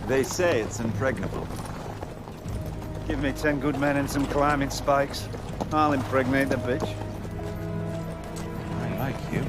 They say it's impregnable. Give me 10 good men and some climbing spikes. I'll impregnate the bitch. I like you.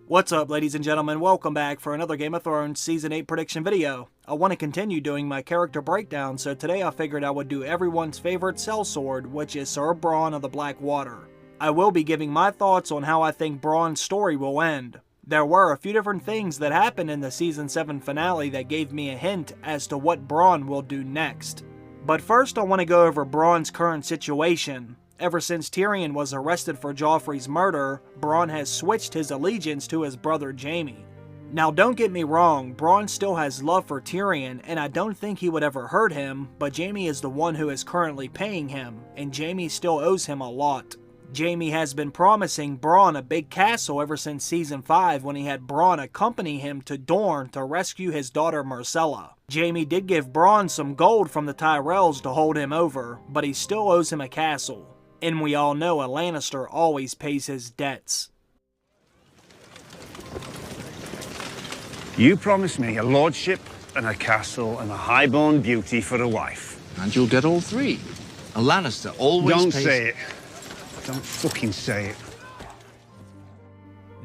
What's up, ladies and gentlemen? Welcome back for another Game of Thrones Season 8 prediction video. I want to continue doing my character breakdown, so today I figured I would do everyone's favorite sellsword, which is Sir Bronn of the Blackwater. I will be giving my thoughts on how I think Bronn's story will end. There were a few different things that happened in the Season 7 finale that gave me a hint as to what Bronn will do next. But first I want to go over Bronn's current situation. Ever since Tyrion was arrested for Joffrey's murder, Bronn has switched his allegiance to his brother Jaime. Now don't get me wrong, Bronn still has love for Tyrion and I don't think he would ever hurt him, but Jaime is the one who is currently paying him, and Jaime still owes him a lot. Jaime has been promising Bronn a big castle ever since Season 5 when he had Bronn accompany him to Dorne to rescue his daughter Myrcella. Jaime did give Bronn some gold from the Tyrells to hold him over, but he still owes him a castle. And we all know a Lannister always pays his debts. You promised me a lordship and a castle and a highborn beauty for a wife. And you'll get all three. A Lannister always Don't pays... say it. Don't fucking say it.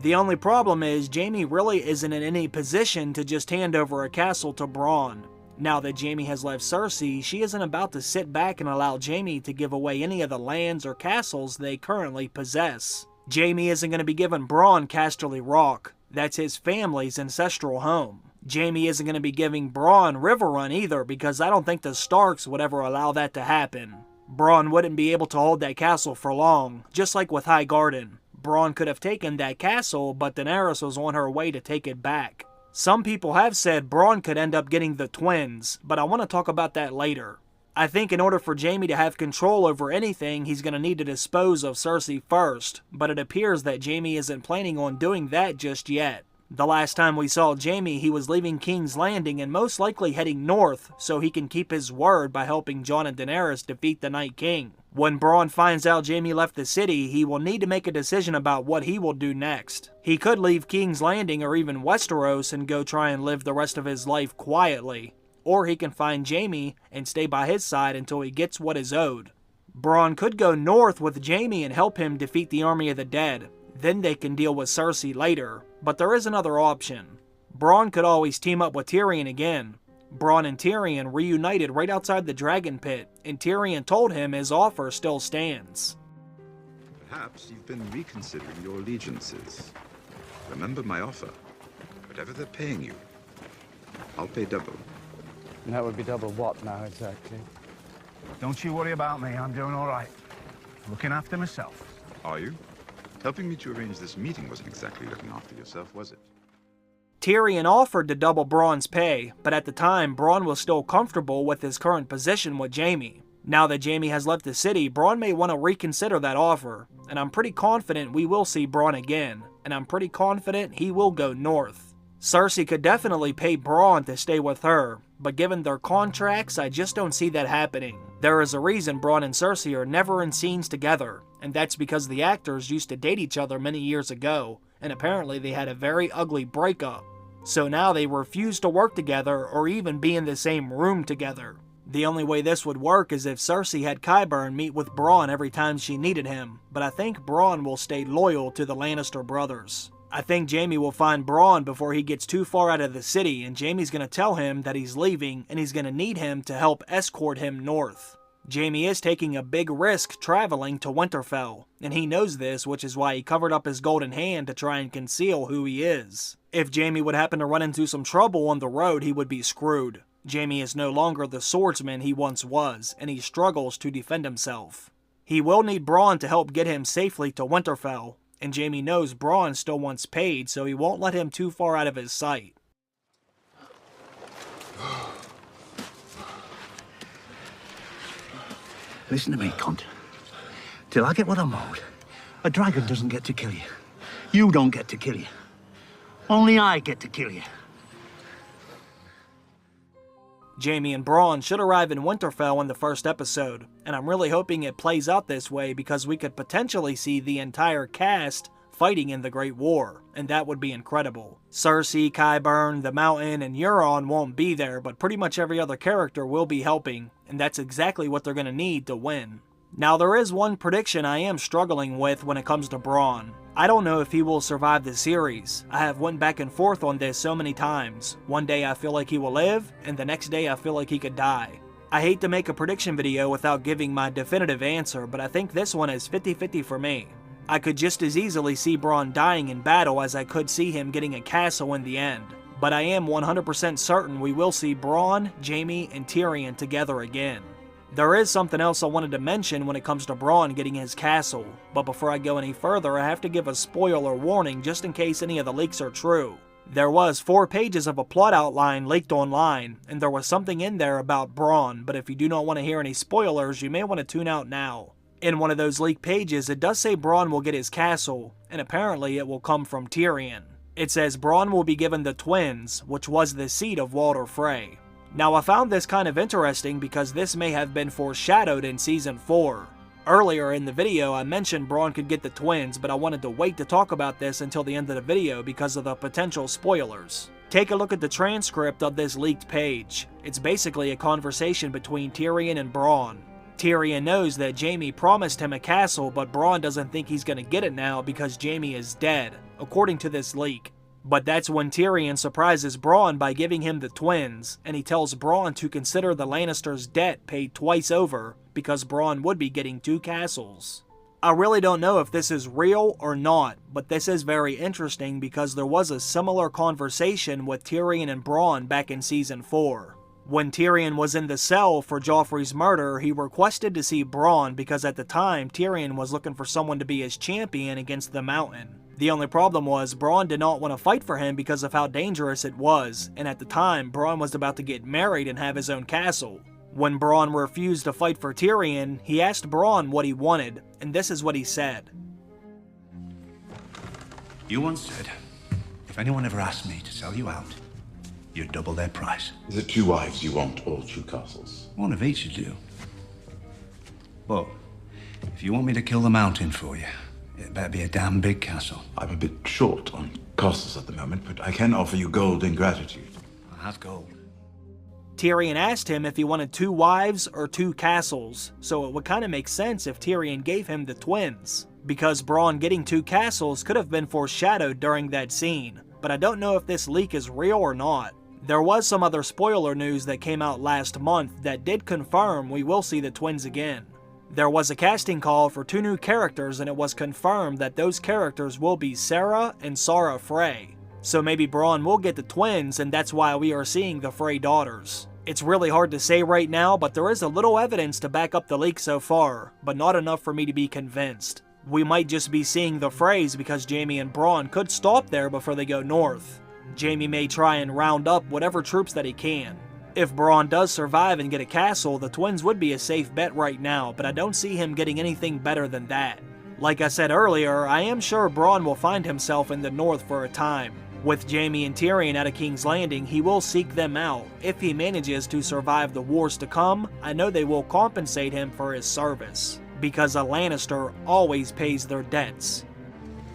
The only problem is Jaime really isn't in any position to just hand over a castle to Bronn. Now that Jaime has left Cersei, she isn't about to sit back and allow Jaime to give away any of the lands or castles they currently possess. Jaime isn't going to be giving Bronn Casterly Rock. That's his family's ancestral home. Jaime isn't going to be giving Bronn Riverrun either, because I don't think the Starks would ever allow that to happen. Bronn wouldn't be able to hold that castle for long, just like with High Garden. Bronn could have taken that castle, but Daenerys was on her way to take it back. Some people have said Bronn could end up getting the twins, but I want to talk about that later. I think in order for Jaime to have control over anything, he's going to need to dispose of Cersei first, but it appears that Jaime isn't planning on doing that just yet. The last time we saw Jaime, he was leaving King's Landing and most likely heading north so he can keep his word by helping Jon and Daenerys defeat the Night King. When Bronn finds out Jaime left the city, he will need to make a decision about what he will do next. He could leave King's Landing or even Westeros and go try and live the rest of his life quietly. Or he can find Jaime and stay by his side until he gets what is owed. Bronn could go north with Jaime and help him defeat the army of the dead. Then they can deal with Cersei later. But there is another option. Bronn could always team up with Tyrion again. Bronn and Tyrion reunited right outside the Dragon Pit, and Tyrion told him his offer still stands. Perhaps you've been reconsidering your allegiances. Remember my offer. Whatever they're paying you, I'll pay double. And that would be double what now, exactly? Don't you worry about me, I'm doing all right. Looking after myself. Are you? Helping me to arrange this meeting wasn't exactly looking after yourself, was it? Tyrion offered to double Bronn's pay, but at the time, Bronn was still comfortable with his current position with Jaime. Now that Jaime has left the city, Bronn may want to reconsider that offer, and I'm pretty confident we will see Bronn again, and I'm pretty confident he will go north. Cersei could definitely pay Bronn to stay with her, but given their contracts, I just don't see that happening. There is a reason Bronn and Cersei are never in scenes together, and that's because the actors used to date each other many years ago, and apparently they had a very ugly breakup. So now they refuse to work together or even be in the same room together. The only way this would work is if Cersei had Qyburn meet with Bronn every time she needed him, but I think Bronn will stay loyal to the Lannister brothers. I think Jaime will find Bronn before he gets too far out of the city, and Jaime's going to tell him that he's leaving and he's going to need him to help escort him north. Jaime is taking a big risk traveling to Winterfell, and he knows this, which is why he covered up his golden hand to try and conceal who he is. If Jaime would happen to run into some trouble on the road, he would be screwed. Jaime is no longer the swordsman he once was, and he struggles to defend himself. He will need Bronn to help get him safely to Winterfell, and Jaime knows Bronn still wants paid, so he won't let him too far out of his sight. Listen to me, cunt. Till I get what I'm owed, a dragon doesn't get to kill you. You don't get to kill you. Only I get to kill you. Jaime and Bronn should arrive in Winterfell in the first episode, and I'm really hoping it plays out this way because we could potentially see the entire cast fighting in the Great War, and that would be incredible. Cersei, Qyburn, the Mountain, and Euron won't be there, but pretty much every other character will be helping, and that's exactly what they're going to need to win. Now there is one prediction I am struggling with when it comes to Bronn. I don't know if he will survive the series. I have went back and forth on this so many times. One day I feel like he will live, and the next day I feel like he could die. I hate to make a prediction video without giving my definitive answer, but I think this one is 50-50 for me. I could just as easily see Bronn dying in battle as I could see him getting a castle in the end. But I am 100% certain we will see Bronn, Jaime, and Tyrion together again. There is something else I wanted to mention when it comes to Bronn getting his castle, but before I go any further I have to give a spoiler warning just in case any of the leaks are true. There was 4 pages of a plot outline leaked online, and there was something in there about Bronn, but if you do not want to hear any spoilers, you may want to tune out now. In one of those leaked pages, it does say Bronn will get his castle, and apparently it will come from Tyrion. It says Bronn will be given the twins, which was the seat of Walder Frey. Now I found this kind of interesting because this may have been foreshadowed in Season 4. Earlier in the video I mentioned Bronn could get the twins, but I wanted to wait to talk about this until the end of the video because of the potential spoilers. Take a look at the transcript of this leaked page. It's basically a conversation between Tyrion and Bronn. Tyrion knows that Jaime promised him a castle, but Bronn doesn't think he's gonna get it now because Jaime is dead, according to this leak. But that's when Tyrion surprises Bronn by giving him the twins, and he tells Bronn to consider the Lannisters' debt paid twice over because Bronn would be getting 2 castles. I really don't know if this is real or not, but this is very interesting because there was a similar conversation with Tyrion and Bronn back in Season 4. When Tyrion was in the cell for Joffrey's murder, he requested to see Bronn because at the time Tyrion was looking for someone to be his champion against the Mountain. The only problem was Bronn did not want to fight for him because of how dangerous it was, and at the time Bronn was about to get married and have his own castle. When Bronn refused to fight for Tyrion, he asked Bronn what he wanted, and this is what he said. You once said, if anyone ever asked me to sell you out, you'd double their price. Is it 2 wives you want, or 2 castles? One of each you do. But if you want me to kill the Mountain for you, it better be a damn big castle. I'm a bit short on castles at the moment, but I can offer you gold in gratitude. I have gold. Tyrion asked him if he wanted 2 wives or 2 castles, so it would kind of make sense if Tyrion gave him the twins, because Bronn getting 2 castles could have been foreshadowed during that scene, but I don't know if this leak is real or not. There was some other spoiler news that came out last month that did confirm we will see the twins again. There was a casting call for 2 new characters and it was confirmed that those characters will be Sarah and Sara Frey. So maybe Bronn will get the twins and that's why we are seeing the Frey daughters. It's really hard to say right now, but there is a little evidence to back up the leak so far, but not enough for me to be convinced. We might just be seeing the Freys because Jaime and Bronn could stop there before they go north. Jaime may try and round up whatever troops that he can. If Bronn does survive and get a castle, the twins would be a safe bet right now, but I don't see him getting anything better than that. Like I said earlier, I am sure Bronn will find himself in the north for a time. With Jaime and Tyrion out of King's Landing, he will seek them out. If he manages to survive the wars to come, I know they will compensate him for his service. Because a Lannister always pays their debts.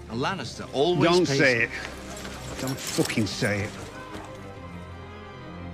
A Lannister always Don't pays... say it. Don't fucking say it.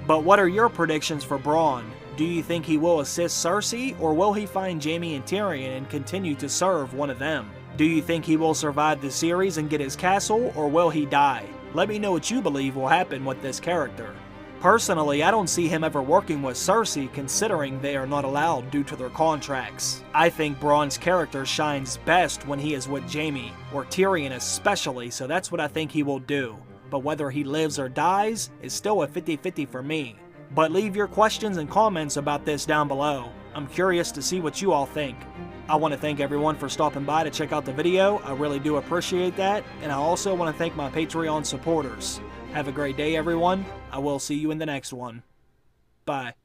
But what are your predictions for Bronn? Do you think he will assist Cersei, or will he find Jaime and Tyrion and continue to serve one of them? Do you think he will survive the series and get his castle, or will he die? Let me know what you believe will happen with this character. Personally, I don't see him ever working with Cersei considering they are not allowed due to their contracts. I think Bronn's character shines best when he is with Jaime, or Tyrion especially, so that's what I think he will do. But whether he lives or dies is still a 50-50 for me. But leave your questions and comments about this down below. I'm curious to see what you all think. I want to thank everyone for stopping by to check out the video. I really do appreciate that. And I also want to thank my Patreon supporters. Have a great day, everyone. I will see you in the next one. Bye.